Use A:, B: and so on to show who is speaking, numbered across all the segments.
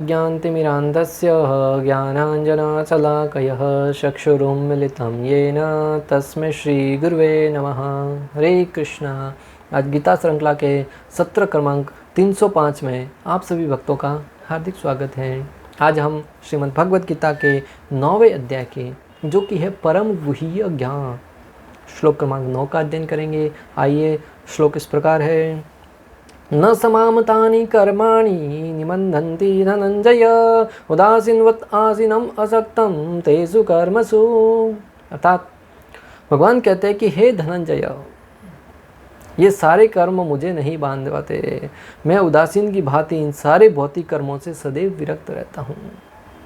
A: ज्ञानतिमिरान्धस्य ज्ञानाञ्जनशलाकयः चक्षुरुन्मिलितं येन तस्मै श्रीगुरुवे नमः। हरे कृष्णा। आज गीता श्रृंखला के सत्र क्रमांक 305 में आप सभी भक्तों का हार्दिक स्वागत है। आज हम श्रीमद् भगवद गीता के 9वें अध्याय के जो कि है परम गुह्य ज्ञान श्लोक क्रमांक 9 का अध्ययन करेंगे। आइए, श्लोक इस प्रकार है। न समामतानि कर्माणि निबन्धन्ति धनंजय उदासीनवत् आसीनम असक्तम तेषु कर्मसु। अर्थात भगवान कहते हैं कि हे धनंजय, ये सारे कर्म मुझे नहीं बांध पाते। मैं उदासीन की भांति इन सारे भौतिक कर्मों से सदैव विरक्त रहता हूँ।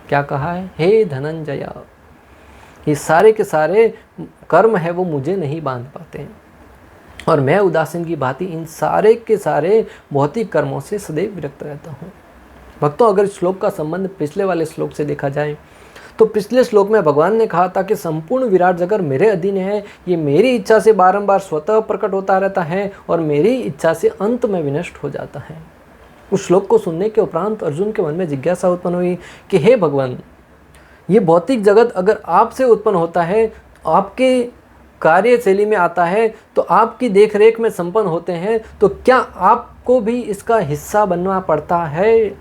A: क्या कहा है? हे धनंजय, ये सारे के सारे कर्म है वो मुझे नहीं बांध पाते और मैं उदासीन की भांति इन सारे के सारे भौतिक कर्मों से सदैव विरक्त रहता हूँ। भक्तों, अगर इस श्लोक का संबंध पिछले वाले श्लोक से देखा जाए तो पिछले श्लोक में भगवान ने कहा था कि संपूर्ण विराट जगत मेरे अधीन है, ये मेरी इच्छा से बारंबार स्वतः प्रकट होता रहता है और मेरी इच्छा से अंत में विनष्ट हो जाता है। उस श्लोक को सुनने के उपरांत अर्जुन के मन में जिज्ञासा उत्पन्न हुई कि हे भगवान, ये भौतिक जगत अगर आपसे उत्पन्न होता है, आपके कार्यशैली में आता है, तो आपकी देखरेख में संपन्न होते हैं, तो क्या आपको भी इसका हिस्सा बनना पड़ता है?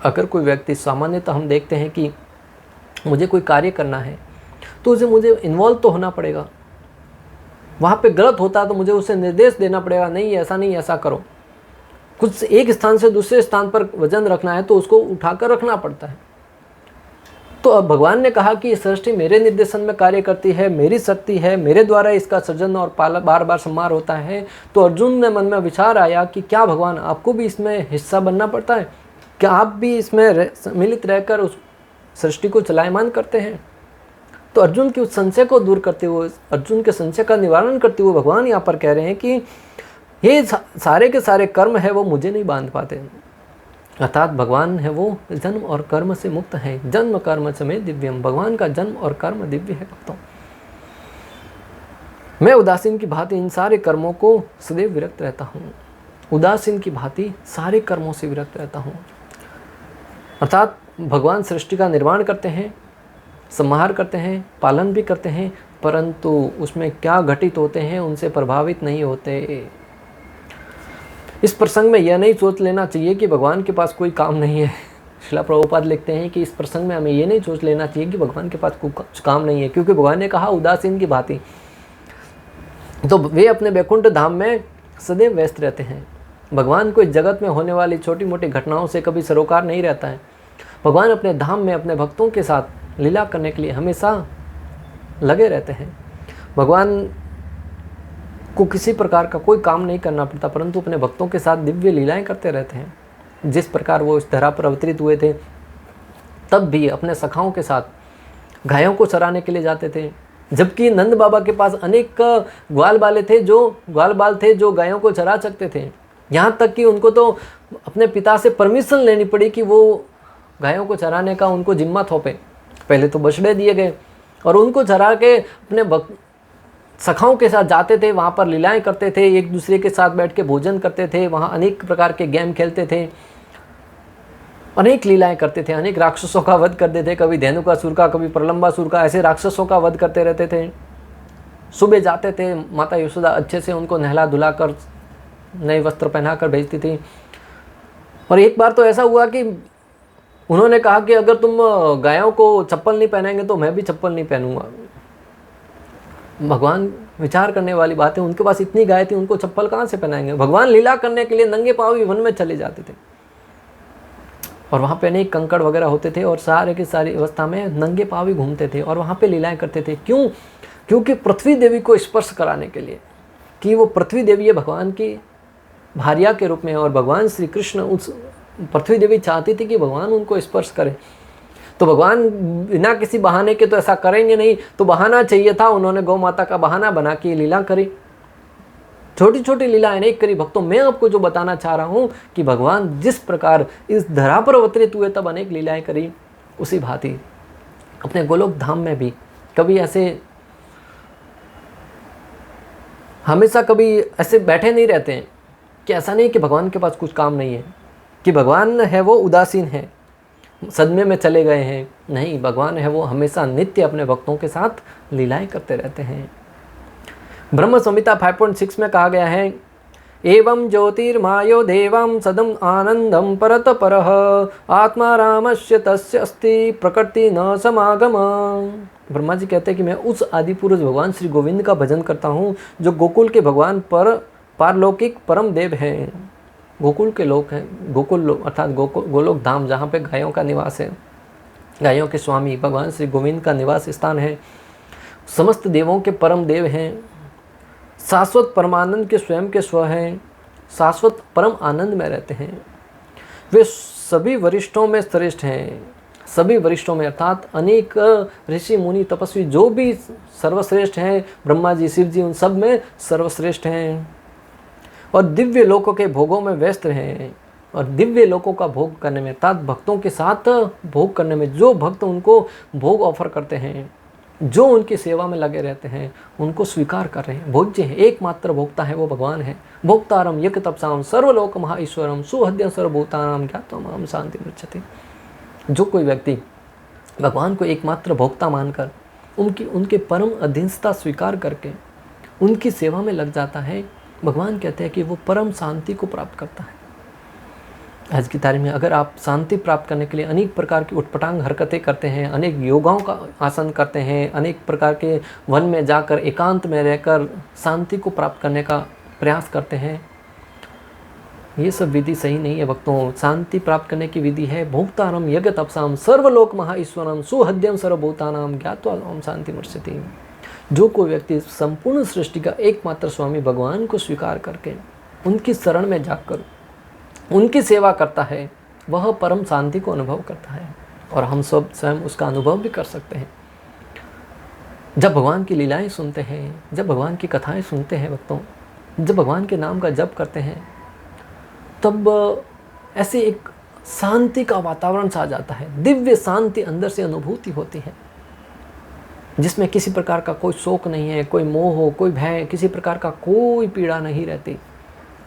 A: अगर कोई व्यक्ति, सामान्यतः हम देखते हैं कि मुझे कोई कार्य करना है तो उसे मुझे इन्वॉल्व तो होना पड़ेगा। वहाँ पे गलत होता है तो मुझे उसे निर्देश देना पड़ेगा, नहीं ऐसा नहीं, ऐसा करो। कुछ एक स्थान से दूसरे स्थान पर वजन रखना है तो उसको उठाकर रखना पड़ता है। तो अब भगवान ने कहा कि सृष्टि मेरे निर्देशन में कार्य करती है, मेरी शक्ति है, मेरे द्वारा इसका सृजन और पालन बार बार संहार होता है। तो अर्जुन ने मन में विचार आया कि क्या भगवान आपको भी इसमें हिस्सा बनना पड़ता है? क्या आप भी इसमें सम्मिलित रहकर उस सृष्टि को चलायमान करते हैं? तो अर्जुन की उस संशय को दूर करते हुए, अर्जुन के संशय का निवारण करते हुए भगवान यहाँ पर कह रहे हैं कि ये सारे के सारे कर्म है वो मुझे नहीं बांध पाते। अर्थात भगवान है वो जन्म और कर्म से मुक्त है। जन्म कर्म समेत दिव्यम, भगवान का जन्म और कर्म दिव्य है। भक्तों, मैं उदासीन की भांति इन सारे कर्मों को सदैव विरक्त रहता हूँ। उदासीन की भांति सारे कर्मों से विरक्त रहता हूँ। अर्थात भगवान सृष्टि का निर्माण करते हैं, संहार करते हैं, पालन भी करते हैं, परंतु उसमें क्या घटित होते हैं उनसे प्रभावित नहीं होते। इस प्रसंग में यह नहीं सोच लेना चाहिए कि भगवान के पास कोई काम नहीं है। श्रील प्रभुपाद लिखते हैं कि इस प्रसंग में हमें यह नहीं सोच लेना चाहिए कि भगवान के पास कुछ काम नहीं है, क्योंकि भगवान ने कहा उदासीन की भांति, तो वे अपने वैकुंठ धाम में सदैव व्यस्त रहते हैं। भगवान को इस जगत में होने वाली छोटी मोटी घटनाओं से कभी सरोकार नहीं रहता है। भगवान अपने धाम में अपने भक्तों के साथ लीला करने के लिए हमेशा लगे रहते हैं। भगवान को किसी प्रकार का कोई काम नहीं करना पड़ता, परंतु अपने भक्तों के साथ दिव्य लीलाएं करते रहते हैं। जिस प्रकार वो इस धरा पर अवतरित हुए थे, तब भी अपने सखाओं के साथ गायों को चराने के लिए जाते थे। जबकि नंद बाबा के पास अनेक ग्वाल बाल थे जो गायों को चरा सकते थे। यहाँ तक कि उनको तो अपने पिता से परमिशन लेनी पड़ी कि वो गायों को चराने का उनको जिम्मा थोपे। पहले तो बछड़े दिए गए और उनको चरा के अपने सखाओं के साथ जाते थे, वहाँ पर लीलाएं करते थे, एक दूसरे के साथ बैठ के भोजन करते थे, वहाँ अनेक प्रकार के गेम खेलते थे, अनेक लीलाएं करते थे, अनेक राक्षसों का वध करते थे, कभी धेनुकासुर का, कभी प्रलंबासुर का, ऐसे राक्षसों का वध करते रहते थे। सुबह जाते थे, माता यशोदा अच्छे से उनको नहला धुला कर नए वस्त्र पहना कर भेजती थी। और एक बार तो ऐसा हुआ कि उन्होंने कहा कि अगर तुम गायों को चप्पल नहीं पहनाएंगे तो मैं भी चप्पल नहीं पहनूंगा। भगवान विचार करने वाली बात है, उनके पास इतनी गाय थी, उनको चप्पल कहाँ से पहनाएंगे? भगवान लीला करने के लिए नंगे पांव ही वन में चले जाते थे और वहाँ पे अनेक कंकड़ वगैरह होते थे और सारे की सारी अवस्था में नंगे पांव ही घूमते थे और वहाँ पे लीलाएं करते थे। क्यों? क्योंकि पृथ्वी देवी को स्पर्श कराने के लिए, कि वो पृथ्वी देवी है भगवान की भार्या के रूप में, और भगवान श्री कृष्ण उस पृथ्वी देवी चाहती थी कि भगवान उनको स्पर्श करें। तो भगवान बिना किसी बहाने के तो ऐसा करेंगे नहीं, तो बहाना चाहिए था। उन्होंने गौ माता का बहाना बना के लीला करी, छोटी छोटी लीलाएं अनेक करी। भक्तों, मैं आपको जो बताना चाह रहा हूँ कि भगवान जिस प्रकार इस धरा पर अवतरित हुए तब अनेक लीलाएं करी, उसी भांति अपने गोलोक धाम में भी कभी ऐसे हमेशा कभी ऐसे बैठे नहीं रहते हैं कि ऐसा नहीं कि भगवान के पास कुछ काम नहीं है। कि भगवान है वो उदासीन है, सदमे में चले गए हैं। नहीं, भगवान है वो हमेशा नित्य अपने भक्तों के साथ लीलाएं करते रहते हैं। ब्रह्म संहिता 5.6 में कहा गया है, एवं ज्योतिर्मायो देवं सदम आनंदम परत परः आत्मा रामस्य तस्य अस्ति प्रकृति न समागम। ब्रह्मा जी कहते हैं कि मैं उस आदि पुरुष भगवान श्री गोविंद का भजन करता हूँ जो गोकुल के भगवान पर पारलौकिक परम देव हैं। गोकुल के लोक हैं, गोकुल लोक अर्थात गोलोक धाम, जहाँ पे गायों का निवास है, गायों के स्वामी भगवान श्री गोविंद का निवास स्थान है, समस्त देवों के परम देव हैं, शाश्वत परमानंद के स्वयं के स्व हैं, शाश्वत परम आनंद में रहते हैं। वे सभी वरिष्ठों में श्रेष्ठ हैं, सभी वरिष्ठों में अर्थात अनेक ऋषि मुनि तपस्वी जो भी सर्वश्रेष्ठ हैं, ब्रह्मा जी शिव जी उन सब में सर्वश्रेष्ठ हैं। और दिव्य लोकों के भोगों में व्यस्त हैं, और दिव्य लोकों का भोग करने में अर्थात भक्तों के साथ भोग करने में, जो भक्त उनको भोग ऑफर करते हैं, जो उनकी सेवा में लगे रहते हैं, उनको स्वीकार कर रहे हैं। भोज्य है, एकमात्र भोक्ता है वो भगवान है। भोक्तारम यक तपसाम सर्वलोक महाईश्वरम सुहद्यम सर्वभूतानाम ज्ञात्वा शांति मृच्छति। जो कोई व्यक्ति भगवान को एकमात्र भोक्ता मानकर उनके परम अधीनता स्वीकार करके उनकी सेवा में लग जाता है, भगवान कहते हैं कि वो परम शांति को प्राप्त करता है। आज की तारीख में अगर आप शांति प्राप्त करने के लिए अनेक प्रकार की उटपटांग हरकतें करते हैं, अनेक योगाओं का आसन करते हैं, अनेक प्रकार के वन में जाकर एकांत में रहकर शांति को प्राप्त करने का प्रयास करते हैं, ये सब विधि सही नहीं है भक्तों। शांति प्राप्त करने की विधि है भोक्तारम यज्ञ तपसाम सर्वलोक महाईश्वरम सुहद्यम सर्वभूतानाम ज्ञात्वा ओम शांति मृच्छति। जो कोई व्यक्ति संपूर्ण सृष्टि का एकमात्र स्वामी भगवान को स्वीकार करके उनकी शरण में जाकर उनकी सेवा करता है, वह परम शांति को अनुभव करता है। और हम सब स्वयं उसका अनुभव भी कर सकते हैं। जब भगवान की लीलाएं सुनते हैं, जब भगवान की कथाएं सुनते हैं भक्तों, जब भगवान के नाम का जप करते हैं, तब ऐसे एक शांति का वातावरण सा जाता है, दिव्य शांति अंदर से अनुभूति होती है, जिसमें किसी प्रकार का कोई शोक नहीं है, कोई मोह, कोई भय, किसी प्रकार का कोई पीड़ा नहीं रहती।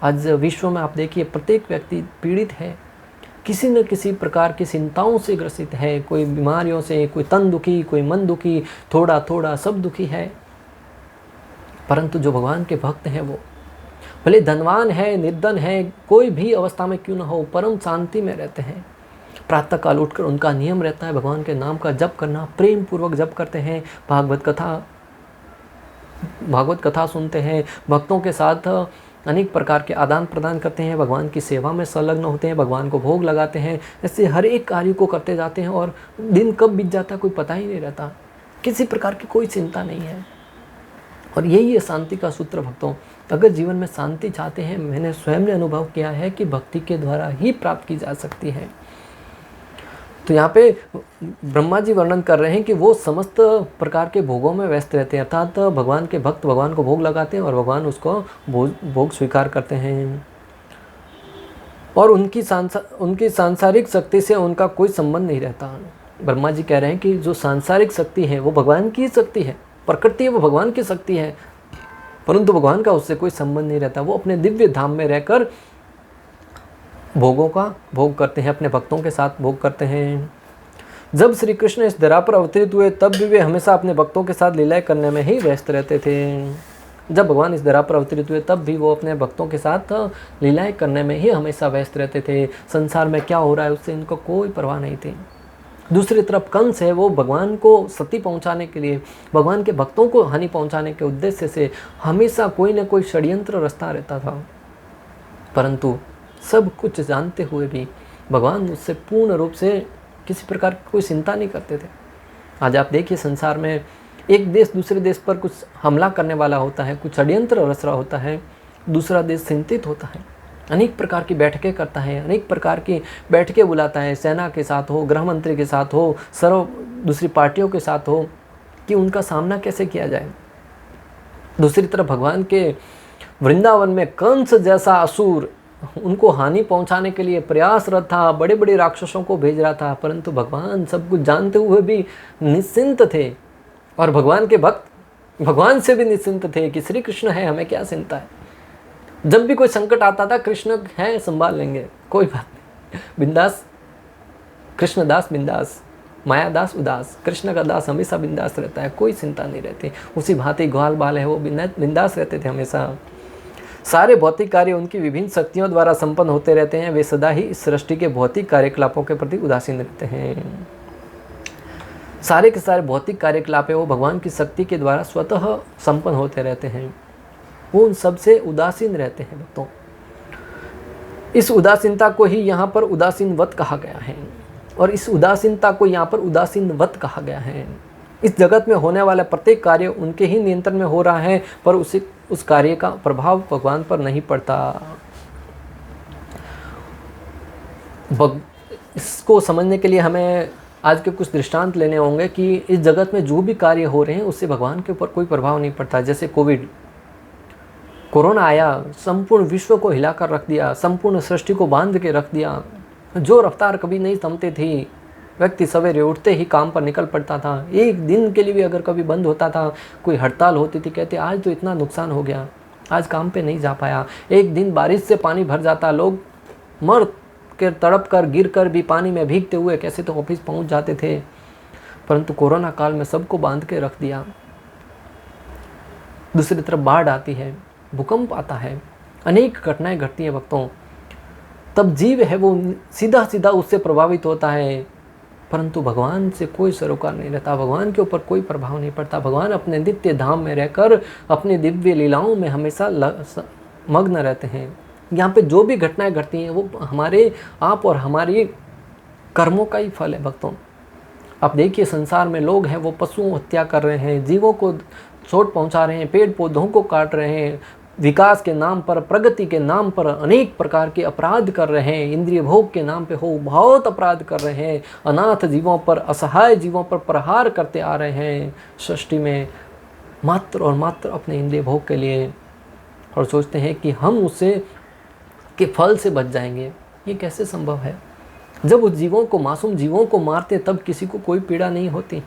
A: आज विश्व में आप देखिए प्रत्येक व्यक्ति पीड़ित है, किसी न किसी प्रकार की चिंताओं से ग्रसित है, कोई बीमारियों से, कोई तन दुखी, कोई मन दुखी, थोड़ा थोड़ा सब दुखी है। परंतु जो भगवान के भक्त हैं वो भले धनवान है, निर्धन है, कोई भी अवस्था में क्यों न हो, परम शांति में रहते हैं। प्रातः काल उठकर उनका नियम रहता है भगवान के नाम का जप करना, प्रेम पूर्वक जप करते हैं, भागवत कथा सुनते हैं, भक्तों के साथ अनेक प्रकार के आदान प्रदान करते हैं, भगवान की सेवा में संलग्न होते हैं, भगवान को भोग लगाते हैं। ऐसे हर एक कार्य को करते जाते हैं और दिन कब बीत जाता कोई पता ही नहीं रहता, किसी प्रकार की कोई चिंता नहीं है। और यही है शांति का सूत्र भक्तों। अगर जीवन में शांति चाहते हैं, मैंने स्वयं ने अनुभव किया है कि भक्ति के द्वारा ही प्राप्त की जा सकती है। तो यहाँ पे ब्रह्मा जी वर्णन कर रहे हैं कि वो समस्त प्रकार के भोगों में व्यस्त रहते हैं, अर्थात भगवान के भक्त भगवान को भोग लगाते हैं और भगवान उसको भोग स्वीकार करते हैं। और उनकी सांसारिक शक्ति से उनका कोई संबंध नहीं रहता। ब्रह्मा जी कह रहे हैं कि जो सांसारिक शक्ति है वो भगवान की शक्ति है, प्रकृति है वो भगवान की शक्ति है, परंतु भगवान का उससे कोई संबंध नहीं रहता। वो अपने दिव्य धाम में रहकर भोगों का भोग करते हैं, अपने भक्तों के साथ भोग करते हैं। जब श्री कृष्ण इस धरा पर अवतरित हुए तब भी वे हमेशा अपने भक्तों के साथ लीलाएं करने में ही व्यस्त रहते थे। जब भगवान इस धरा पर अवतरित हुए तब भी वो अपने भक्तों के साथ लीलाएं करने में ही हमेशा व्यस्त रहते थे। संसार में क्या हो रहा है उससे इनको कोई परवाह नहीं थी। दूसरी तरफ कंस है, वो भगवान को क्षति पहुंचाने के लिए, भगवान के भक्तों को हानि पहुंचाने के उद्देश्य से हमेशा कोई न कोई षड्यंत्र रचता रहता था। परंतु सब कुछ जानते हुए भी भगवान उससे पूर्ण रूप से किसी प्रकार की कोई चिंता नहीं करते थे। आज आप देखिए संसार में एक देश दूसरे देश पर कुछ हमला करने वाला होता है, कुछ षड्यंत्र रच रहा होता है, दूसरा देश चिंतित होता है, अनेक प्रकार की बैठकें करता है, अनेक प्रकार की बैठकें बुलाता है, सेना के साथ हो, गृह मंत्री के साथ हो, दूसरी पार्टियों के साथ हो, कि उनका सामना कैसे किया जाए। दूसरी तरफ भगवान के वृंदावन में कंस जैसा असुर उनको हानि पहुंचाने के लिए प्रयासरत था, बड़े बड़े राक्षसों को भेज रहा था, परंतु भगवान सब कुछ जानते हुए भी निश्चिंत थे। और भगवान के भक्त भगवान से भी निश्चिंत थे कि श्री कृष्ण है, हमें क्या चिंता है। जब भी कोई संकट आता था, कृष्ण है संभाल लेंगे, कोई बात नहीं। बिंदास, कृष्णदास बिंदास, मायादास उदास। कृष्ण का दास हमेशा बिंदास रहता है, कोई चिंता नहीं रहती। उसी भांति ग्वाल बाल है वो बिंदास रहते थे हमेशा। सारे भौतिक कार्य उनकी विभिन्न शक्तियों द्वारा संपन्न होते रहते हैं। वे सदा ही इस सृष्टि के भौतिक कार्यकलापों के प्रति उदासीन रहते हैं। सारे के सारे भौतिक कार्यकलाप है वो भगवान की शक्ति के द्वारा स्वतः संपन्न होते रहते हैं। वो उन सबसे उदासीन रहते हैं भक्तों। इस उदासीनता को ही यहाँ पर उदासीनवत कहा गया है, और इस उदासीनता को यहाँ पर उदासीनवत कहा गया है। इस जगत में होने वाला प्रत्येक कार्य उनके ही नियंत्रण में हो रहा है, पर उस कार्य का प्रभाव भगवान पर नहीं पड़ता। इसको समझने के लिए हमें आज के कुछ दृष्टांत लेने होंगे कि इस जगत में जो भी कार्य हो रहे हैं उससे भगवान के ऊपर कोई प्रभाव नहीं पड़ता। जैसे कोरोना आया, संपूर्ण विश्व को हिलाकर रख दिया, संपूर्ण सृष्टि को बांध के रख दिया। जो रफ्तार कभी नहीं थमती थी, व्यक्ति सवेरे उठते ही काम पर निकल पड़ता था। एक दिन के लिए भी अगर कभी बंद होता था, कोई हड़ताल होती थी, कहते आज तो इतना नुकसान हो गया, आज काम पे नहीं जा पाया। एक दिन बारिश से पानी भर जाता, लोग मर के तड़प कर गिर कर भी पानी में भीगते हुए कैसे तो ऑफिस पहुंच जाते थे। परंतु कोरोना काल में सबको बांध के रख दिया। दूसरी तरफ बाढ़ आती है, भूकंप आता है, अनेक घटनाएं घटती हैं भक्तों। तब जीव है वो सीधा सीधा उससे प्रभावित होता है, परंतु भगवान से कोई सरोकार नहीं रहता, भगवान के ऊपर कोई प्रभाव नहीं पड़ता। भगवान अपने नित्य धाम में रहकर अपनी दिव्य लीलाओं में हमेशा मग्न रहते हैं। यहाँ पे जो भी घटनाएं घटती हैं वो हमारे आप और हमारी कर्मों का ही फल है भक्तों। आप देखिए संसार में लोग हैं वो पशुओं हत्या कर रहे हैं, जीवों को चोट पहुंचा रहे हैं, पेड़ पौधों को काट रहे हैं, विकास के नाम पर, प्रगति के नाम पर अनेक प्रकार के अपराध कर रहे हैं, इंद्रिय भोग के नाम पे हो बहुत अपराध कर रहे हैं, अनाथ जीवों पर, असहाय जीवों पर प्रहार करते आ रहे हैं सृष्टि में, मात्र और मात्र अपने इंद्रिय भोग के लिए, और सोचते हैं कि हम उससे के फल से बच जाएंगे। ये कैसे संभव है? जब उस जीवों को, मासूम जीवों को मारते तब किसी को कोई पीड़ा नहीं होती,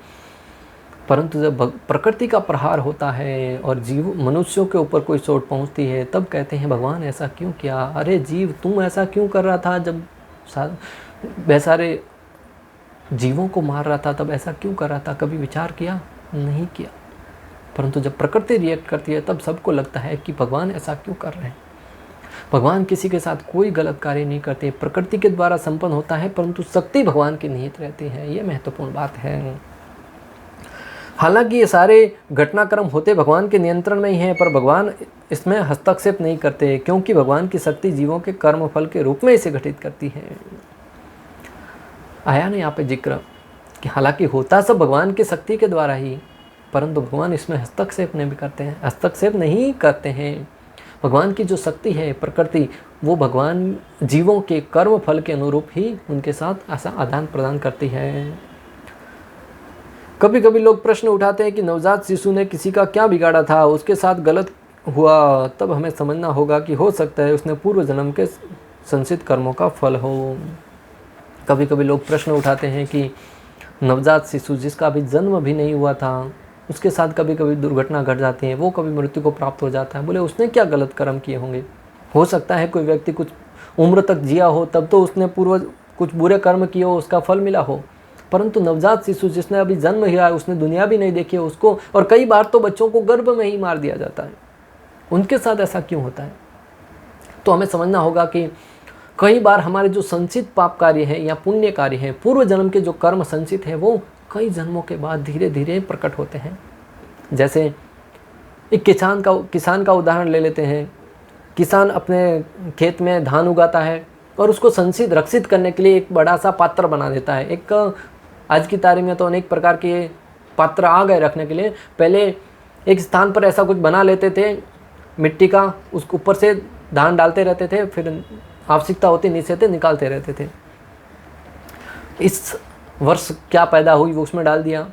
A: परंतु जब प्रकृति का प्रहार होता है और जीव मनुष्यों के ऊपर कोई चोट पहुंचती है तब कहते हैं भगवान ऐसा क्यों किया? अरे जीव तुम ऐसा क्यों कर रहा था? जब बेसारे जीवों को मार रहा था तब ऐसा क्यों कर रहा था? कभी विचार किया? नहीं किया। परंतु जब प्रकृति रिएक्ट करती है तब सबको लगता है कि भगवान ऐसा क्यों कर रहे हैं। भगवान किसी के साथ कोई गलत कार्य नहीं करते, प्रकृति के द्वारा संपन्न होता है, परंतु शक्ति भगवान की निहित रहती है। ये महत्वपूर्ण बात है। हालांकि ये सारे घटनाक्रम होते भगवान के नियंत्रण में ही हैं, पर भगवान इसमें हस्तक्षेप नहीं करते, क्योंकि भगवान की शक्ति जीवों के कर्म फल के रूप में इसे घटित करती है। आया ना यहाँ पे जिक्र कि हालांकि होता सब भगवान की शक्ति के द्वारा ही, परंतु भगवान इसमें हस्तक्षेप नहीं करते हैं। भगवान की जो शक्ति है, प्रकृति, वो भगवान जीवों के कर्म फल के अनुरूप ही उनके साथ ऐसा आदान प्रदान करती है। कभी कभी लोग प्रश्न उठाते हैं कि नवजात शिशु ने किसी का क्या बिगाड़ा था, उसके साथ गलत हुआ, तब हमें समझना होगा कि हो सकता है उसने पूर्व जन्म के संचित कर्मों का फल हो। कभी कभी लोग प्रश्न उठाते हैं कि नवजात शिशु जिसका अभी जन्म भी नहीं हुआ था, उसके साथ कभी कभी दुर्घटना घट जाती है, वो कभी मृत्यु को प्राप्त हो जाता है। बोले उसने क्या गलत कर्म किए होंगे? हो सकता है कोई व्यक्ति कुछ उम्र तक जिया हो, तब तो उसने पूर्व कुछ बुरे कर्म किए हो, उसका फल मिला हो। परंतु नवजात शिशु जिसने अभी जन्म लिया है, उसने दुनिया भी नहीं देखी है उसको, और कई बार तो बच्चों को गर्भ में ही मार दिया जाता है, उनके साथ ऐसा क्यों होता है? तो हमें समझना होगा कि कई बार हमारे जो संचित पाप कार्य है या पुण्य कार्य है, पूर्व जन्म के जो कर्म संचित है, वो कई जन्मों के बाद धीरे धीरे प्रकट होते हैं। जैसे एक किसान का उदाहरण ले लेते हैं। किसान अपने खेत में धान उगाता है और उसको संचित रक्षित करने के लिए एक बड़ा सा पात्र बना देता है। एक आज की तारीख में तो अनेक प्रकार के पात्र आ गए रखने के लिए। पहले एक स्थान पर ऐसा कुछ बना लेते थे मिट्टी का, उसके ऊपर से धान डालते रहते थे, फिर आवश्यकता होती नीचे से निकालते रहते थे। इस वर्ष क्या पैदा हुई वो उसमें डाल दिया,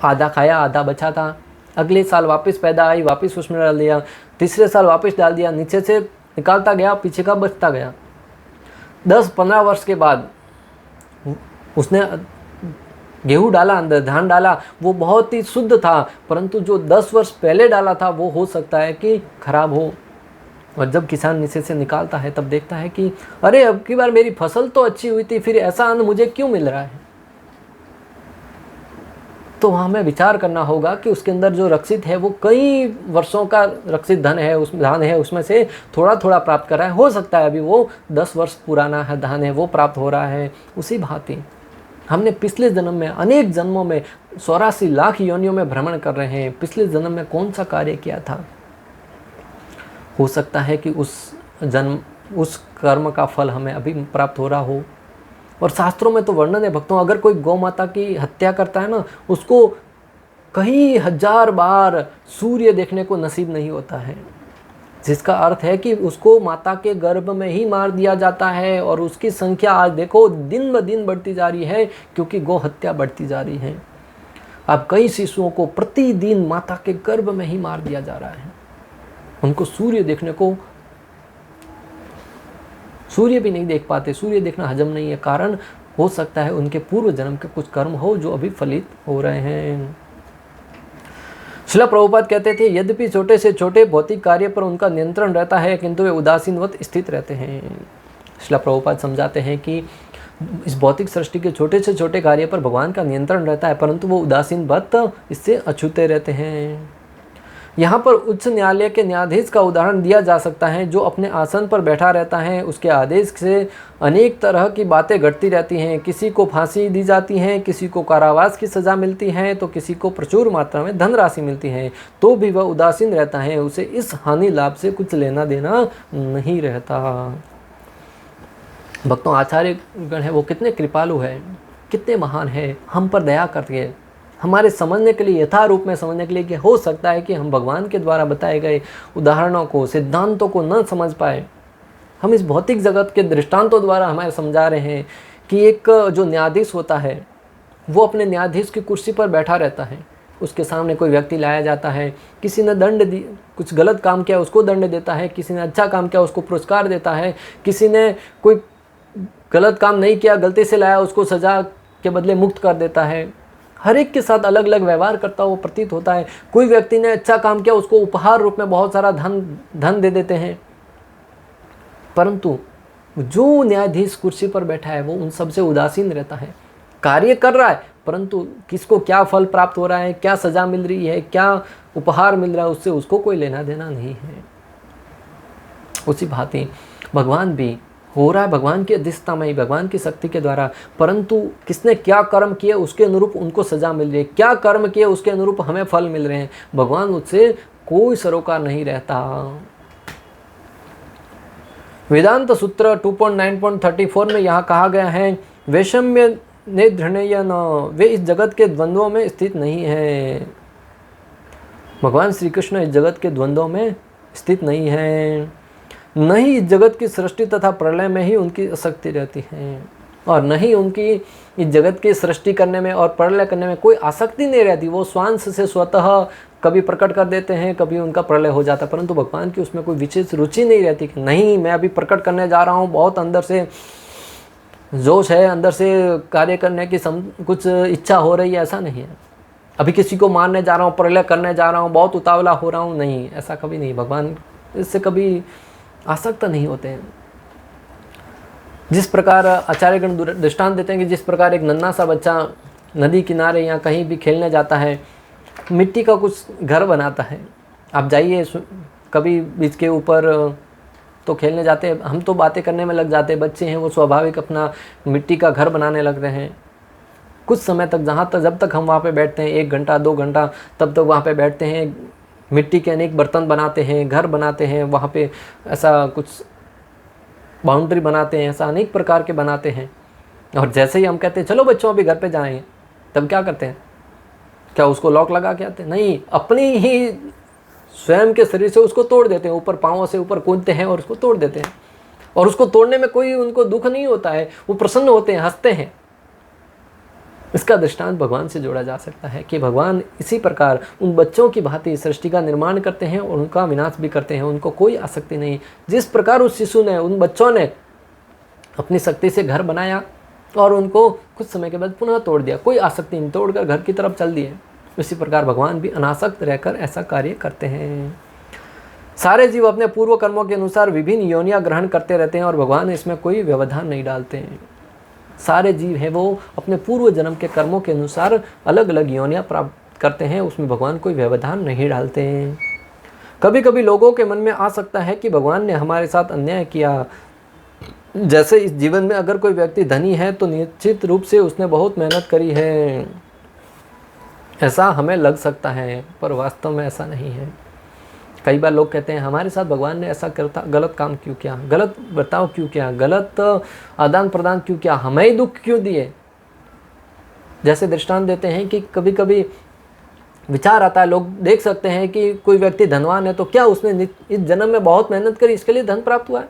A: आधा खाया आधा बचा था। अगले साल वापस पैदा आई, वापस उसमें डाल दिया। तीसरे साल वापस डाल दिया, नीचे से निकालता गया, पीछे का बचता गया। 10-15 वर्ष के बाद उसने गेहूँ डाला, अंदर धान डाला, वो बहुत ही शुद्ध था, परंतु जो 10 वर्ष पहले डाला था वो हो सकता है कि खराब हो। और जब किसान नीचे से निकालता है तब देखता है कि अरे अब की बार मेरी फसल तो अच्छी हुई थी, फिर ऐसा अन्न मुझे क्यों मिल रहा है। तो वहाँ हमें विचार करना होगा कि उसके अंदर जो रक्षित है वो कई वर्षों का रक्षित धान है, उसमें से थोड़ा थोड़ा प्राप्त कर रहा है। हो सकता है अभी वो 10 वर्ष पुराना है धान है वो प्राप्त हो रहा है। उसी भांति हमने पिछले जन्म में, अनेक जन्मों में, 84 लाख योनियों में भ्रमण कर रहे हैं। पिछले जन्म में कौन सा कार्य किया था, हो सकता है कि उस कर्म का फल हमें अभी प्राप्त हो रहा हो। और शास्त्रों में तो वर्णन है भक्तों, अगर कोई गौ माता की हत्या करता है ना, उसको कई हजार बार सूर्य देखने को नसीब नहीं होता है, जिसका अर्थ है कि उसको माता के गर्भ में ही मार दिया जाता है। और उसकी संख्या आज देखो दिन ब दिन बढ़ती जा रही है, क्योंकि गौ हत्या बढ़ती जा रही है। अब कई शिशुओं को प्रतिदिन माता के गर्भ में ही मार दिया जा रहा है। उनको सूर्य देखने को, सूर्य भी नहीं देख पाते, सूर्य देखना हजम नहीं है। कारण हो सकता है उनके पूर्व जन्म के कुछ कर्म हो जो अभी फलित हो रहे हैं। श्रील प्रभुपाद कहते थे, यद्यपि छोटे से छोटे भौतिक कार्य पर उनका नियंत्रण रहता है, किंतु वे उदासीनवत स्थित रहते हैं। श्रील प्रभुपाद समझाते हैं कि इस भौतिक सृष्टि के छोटे से छोटे कार्य पर भगवान का नियंत्रण रहता है, परंतु वो उदासीनवत इससे अछूते रहते हैं। यहाँ पर उच्च न्यायालय के न्यायाधीश का उदाहरण दिया जा सकता है, जो अपने आसन पर बैठा रहता है। उसके आदेश से अनेक तरह की बातें घटती रहती हैं। किसी को फांसी दी जाती है, किसी को कारावास की सज़ा मिलती है, तो किसी को प्रचुर मात्रा में धनराशि मिलती है, तो भी वह उदासीन रहता है। उसे इस हानि लाभ से कुछ लेना देना नहीं रहता। भक्तों, आचार्य गण है वो कितने कृपालु है, कितने महान है, हम पर दया करते हैं, हमारे समझने के लिए, यथारूप में समझने के लिए। कि हो सकता है कि हम भगवान के द्वारा बताए गए उदाहरणों को, सिद्धांतों को न समझ पाए। हम इस भौतिक जगत के दृष्टांतों द्वारा हमें समझा रहे हैं कि एक जो न्यायाधीश होता है वो अपने न्यायाधीश की कुर्सी पर बैठा रहता है। उसके सामने कोई व्यक्ति लाया जाता है, किसी ने दंड कुछ गलत काम किया उसको दंड देता है, किसी ने अच्छा काम किया उसको पुरस्कार देता है, किसी ने कोई गलत काम नहीं किया, गलती से लाया, उसको सज़ा के बदले मुक्त कर देता है। हर एक के साथ अलग अलग व्यवहार करता हुआ प्रतीत होता है। कोई व्यक्ति ने अच्छा काम किया, उसको उपहार रूप में बहुत सारा धन दे देते हैं। परंतु जो न्यायाधीश कुर्सी पर बैठा है वो उन सब से उदासीन रहता है। कार्य कर रहा है, परंतु किसको क्या फल प्राप्त हो रहा है, क्या सज़ा मिल रही है, क्या उपहार मिल रहा है, उससे उसको कोई लेना देना नहीं है। उसी भांति भगवान भी हो रहा है भगवान की अधिष्ठता में ही, भगवान की शक्ति के द्वारा, परंतु किसने क्या कर्म किए उसके अनुरूप उनको सजा मिल रही है, क्या कर्म किए उसके अनुरूप हमें फल मिल रहे हैं। भगवान उससे कोई सरोकार नहीं रहता। वेदांत सूत्र 2.9.34 में यहाँ कहा गया है, वैषम्य निर्धृणय न, वे इस जगत के द्वंद्वों में स्थित नहीं है। भगवान श्री कृष्ण इस जगत के द्वंद्वों में स्थित नहीं है। नहीं इस जगत की सृष्टि तथा प्रलय में ही उनकी आसक्ति रहती है, और नहीं उनकी इस जगत की सृष्टि करने में और प्रलय करने में कोई आसक्ति नहीं रहती। वो स्वांश से स्वतः कभी प्रकट कर देते हैं, कभी उनका प्रलय हो जाता है, परंतु भगवान की उसमें कोई विशेष रुचि नहीं रहती कि नहीं मैं अभी प्रकट करने जा रहा हूँ, बहुत अंदर से जोश है, अंदर से कार्य करने की कुछ इच्छा हो रही है, ऐसा नहीं है। अभी किसी को मारने जा रहा हूँ, प्रलय करने जा रहा हूँ, बहुत उतावला हो रहा हूँ, नहीं, ऐसा कभी नहीं। भगवान इससे कभी आसक्त नहीं होते हैं। जिस प्रकार आचार्यगण दृष्टांत देते हैं कि जिस प्रकार एक नन्हा सा बच्चा नदी किनारे या कहीं भी खेलने जाता है, मिट्टी का कुछ घर बनाता है। आप जाइए कभी बीच के ऊपर तो खेलने जाते हैं, हम तो बातें करने में लग जाते हैं, बच्चे हैं वो स्वाभाविक अपना मिट्टी का घर बनाने लग रहे हैं। कुछ समय तक जब तक हम वहाँ पे बैठते हैं, 1 घंटा 2 घंटा, तब तक वहाँ पे बैठते हैं, मिट्टी के अनेक बर्तन बनाते हैं, घर बनाते हैं, वहाँ पे ऐसा कुछ बाउंड्री बनाते हैं, ऐसा अनेक प्रकार के बनाते हैं। और जैसे ही हम कहते हैं चलो बच्चों अभी घर पे जाएं, तब क्या करते हैं? क्या उसको लॉक लगा के आते हैं? नहीं, अपनी ही स्वयं के शरीर से उसको तोड़ देते हैं, ऊपर पाँवों से ऊपर कूदते हैं और उसको तोड़ देते हैं। और उसको तोड़ने में कोई उनको दुख नहीं होता है, वो प्रसन्न होते हैं, हंसते हैं। इसका दृष्टांत भगवान से जोड़ा जा सकता है कि भगवान इसी प्रकार उन बच्चों की भांति सृष्टि का निर्माण करते हैं और उनका विनाश भी करते हैं। उनको कोई आसक्ति नहीं। जिस प्रकार उस शिशु ने, उन बच्चों ने अपनी शक्ति से घर बनाया और उनको कुछ समय के बाद पुनः तोड़ दिया, कोई आसक्ति नहीं, तोड़कर घर की तरफ चल दिए, उसी प्रकार भगवान भी अनासक्त रहकर ऐसा कार्य करते हैं। सारे जीव अपने पूर्व कर्मों के अनुसार विभिन्न योनियां ग्रहण करते रहते हैं और भगवान इसमें कोई व्यवधान नहीं डालते हैं। सारे जीव हैं वो अपने पूर्व जन्म के कर्मों के अनुसार अलग अलग योनियां प्राप्त करते हैं, उसमें भगवान कोई व्यवधान नहीं डालते हैं। कभी कभी लोगों के मन में आ सकता है कि भगवान ने हमारे साथ अन्याय किया। जैसे इस जीवन में अगर कोई व्यक्ति धनी है तो निश्चित रूप से उसने बहुत मेहनत करी है, ऐसा हमें लग सकता है, पर वास्तव में ऐसा नहीं है। कई बार लोग कहते हैं हमारे साथ भगवान ने ऐसा गलत काम क्यों किया, गलत बर्ताव क्यों किया, गलत आदान प्रदान क्यों किया, हमें ही दुख क्यों दिए। जैसे दृष्टांत देते हैं कि कभी कभी विचार आता है, लोग देख सकते हैं कि कोई व्यक्ति धनवान है तो क्या उसने इस जन्म में बहुत मेहनत करी इसके लिए धन प्राप्त हुआ है।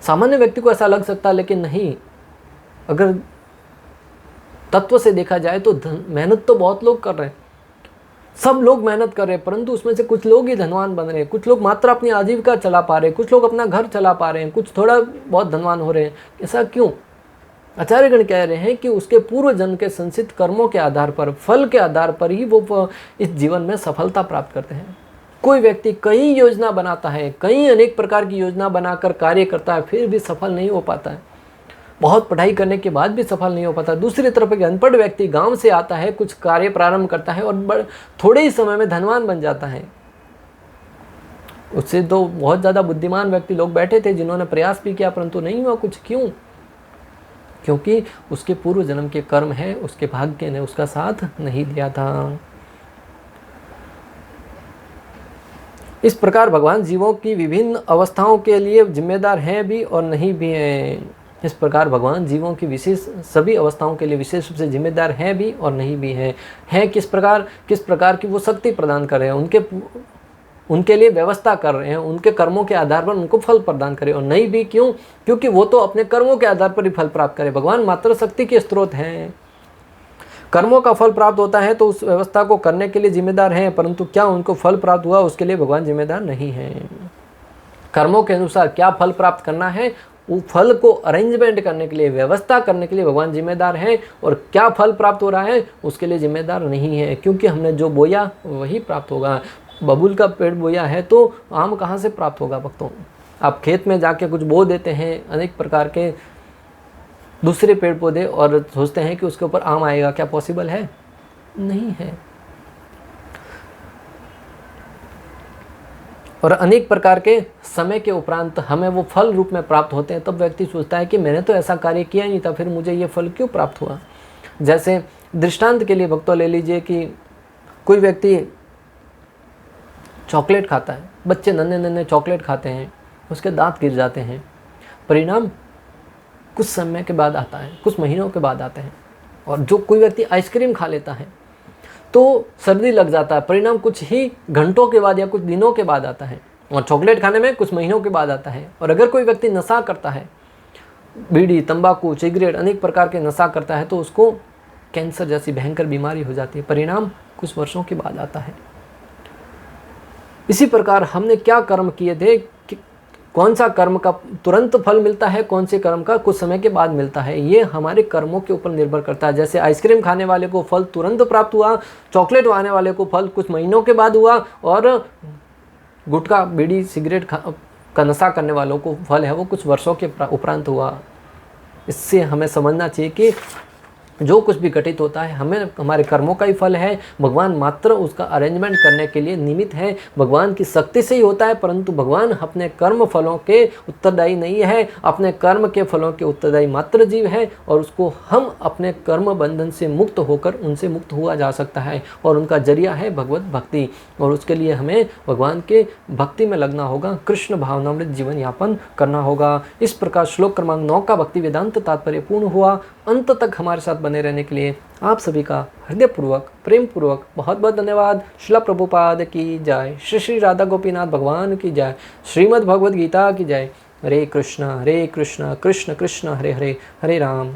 A: सामान्य व्यक्ति को ऐसा लग सकता है, लेकिन नहीं, अगर तत्व से देखा जाए तो मेहनत तो बहुत लोग कर रहे हैं, सब लोग मेहनत कर रहे हैं, परंतु उसमें से कुछ लोग ही धनवान बन रहे हैं, कुछ लोग मात्र अपनी आजीविका चला पा रहे हैं, कुछ लोग अपना घर चला पा रहे हैं, कुछ थोड़ा बहुत धनवान हो रहे हैं। ऐसा क्यों? आचार्यगण कह रहे हैं कि उसके पूर्व जन्म के संचित कर्मों के आधार पर, फल के आधार पर ही वो इस जीवन में सफलता प्राप्त करते हैं। कोई व्यक्ति कई योजना बनाता है, कई अनेक प्रकार की योजना बनाकर कार्य करता है, फिर भी सफल नहीं हो पाता है, बहुत पढ़ाई करने के बाद भी सफल नहीं हो पाता। दूसरी तरफ एक अनपढ़ व्यक्ति गांव से आता है, कुछ कार्य प्रारंभ करता है और थोड़े ही समय में धनवान बन जाता है। उससे तो बहुत ज़्यादा बुद्धिमान व्यक्ति लोग बैठे थे जिन्होंने प्रयास भी किया, परंतु नहीं हुआ कुछ। क्यों? क्योंकि उसके पूर्व जन्म के कर्म है, उसके भाग्य ने उसका साथ नहीं दिया था। इस प्रकार भगवान जीवों की विभिन्न अवस्थाओं के लिए जिम्मेदार हैं भी और नहीं भी हैं। इस प्रकार भगवान जीवों की विशेष सभी अवस्थाओं के लिए विशेष रूप से जिम्मेदार हैं भी और नहीं भी हैं। हैं किस प्रकार की वो शक्ति प्रदान कर रहे हैं, उनके लिए व्यवस्था कर रहे हैं, उनके कर्मों के आधार पर उनको फल प्रदान करें। और नहीं भी क्यों? क्योंकि वो तो अपने कर्मों के आधार पर ही फल प्राप्त करें। भगवान मात्र शक्ति के स्रोत हैं। कर्मों का फल प्राप्त होता है तो उस व्यवस्था को करने के लिए जिम्मेदार हैं, परंतु क्या उनको फल प्राप्त हुआ उसके लिए भगवान जिम्मेदार नहीं हैं। कर्मों के अनुसार क्या फल प्राप्त करना है, वो फल को अरेंजमेंट करने के लिए, व्यवस्था करने के लिए भगवान जिम्मेदार हैं, और क्या फल प्राप्त हो रहा है उसके लिए जिम्मेदार नहीं है, क्योंकि हमने जो बोया वही प्राप्त होगा। बबूल का पेड़ बोया है तो आम कहाँ से प्राप्त होगा भक्तों? आप खेत में जाके कुछ बो देते हैं अनेक प्रकार के दूसरे पेड़ पौधे और सोचते हैं कि उसके ऊपर आम आएगा, क्या पॉसिबल है? नहीं है। और अनेक प्रकार के समय के उपरांत हमें वो फल रूप में प्राप्त होते हैं, तब व्यक्ति सोचता है कि मैंने तो ऐसा कार्य किया ही नहीं था, फिर मुझे ये फल क्यों प्राप्त हुआ। जैसे दृष्टांत के लिए भक्तों ले लीजिए कि कोई व्यक्ति चॉकलेट खाता है, बच्चे नन्हे नन्हे चॉकलेट खाते हैं, उसके दांत गिर जाते हैं, परिणाम कुछ समय के बाद आता है, कुछ महीनों के बाद आते हैं। और जो कोई व्यक्ति आइसक्रीम खा लेता है तो सर्दी लग जाता है, परिणाम कुछ ही घंटों के बाद या कुछ दिनों के बाद आता है, और चॉकलेट खाने में कुछ महीनों के बाद आता है। और अगर कोई व्यक्ति नशा करता है, बीड़ी, तंबाकू, सिगरेट, अनेक प्रकार के नशा करता है, तो उसको कैंसर जैसी भयंकर बीमारी हो जाती है, परिणाम कुछ वर्षों के बाद आता है। इसी प्रकार हमने क्या कर्म किए थे, कौन सा कर्म का तुरंत फल मिलता है, कौन से कर्म का कुछ समय के बाद मिलता है, ये हमारे कर्मों के ऊपर निर्भर करता है। जैसे आइसक्रीम खाने वाले को फल तुरंत प्राप्त हुआ, चॉकलेट खाने वाले को फल कुछ महीनों के बाद हुआ, और गुटखा, बीड़ी, सिगरेट का नशा करने वालों को फल है वो कुछ वर्षों के उपरांत हुआ। इससे हमें समझना चाहिए कि जो कुछ भी घटित होता है हमें हमारे कर्मों का ही फल है। भगवान मात्र उसका अरेंजमेंट करने के लिए निमित्त है, भगवान की शक्ति से ही होता है, परंतु भगवान अपने कर्म फलों के उत्तरदायी नहीं है, अपने कर्म के फलों के उत्तरदायी मात्र जीव है। और उसको हम अपने कर्म बंधन से मुक्त होकर उनसे मुक्त हुआ जा सकता है, और उनका जरिया है भगवत भक्ति। और उसके लिए हमें भगवान के भक्ति में लगना होगा, कृष्ण भावनामृत जीवन यापन करना होगा। इस प्रकार श्लोक क्रमांक 9 का भक्ति वेदांत तात्पर्य पूर्ण हुआ। अंत तक हमारे साथ बने रहने के लिए आप सभी का हृदयपूर्वक, प्रेम पूर्वक बहुत बहुत धन्यवाद। श्रील प्रभुपाद की जय, श्री श्री राधा गोपीनाथ भगवान की जय, श्रीमद् भगवद गीता की जय। हरे कृष्ण कृष्ण कृष्ण हरे हरे, हरे राम।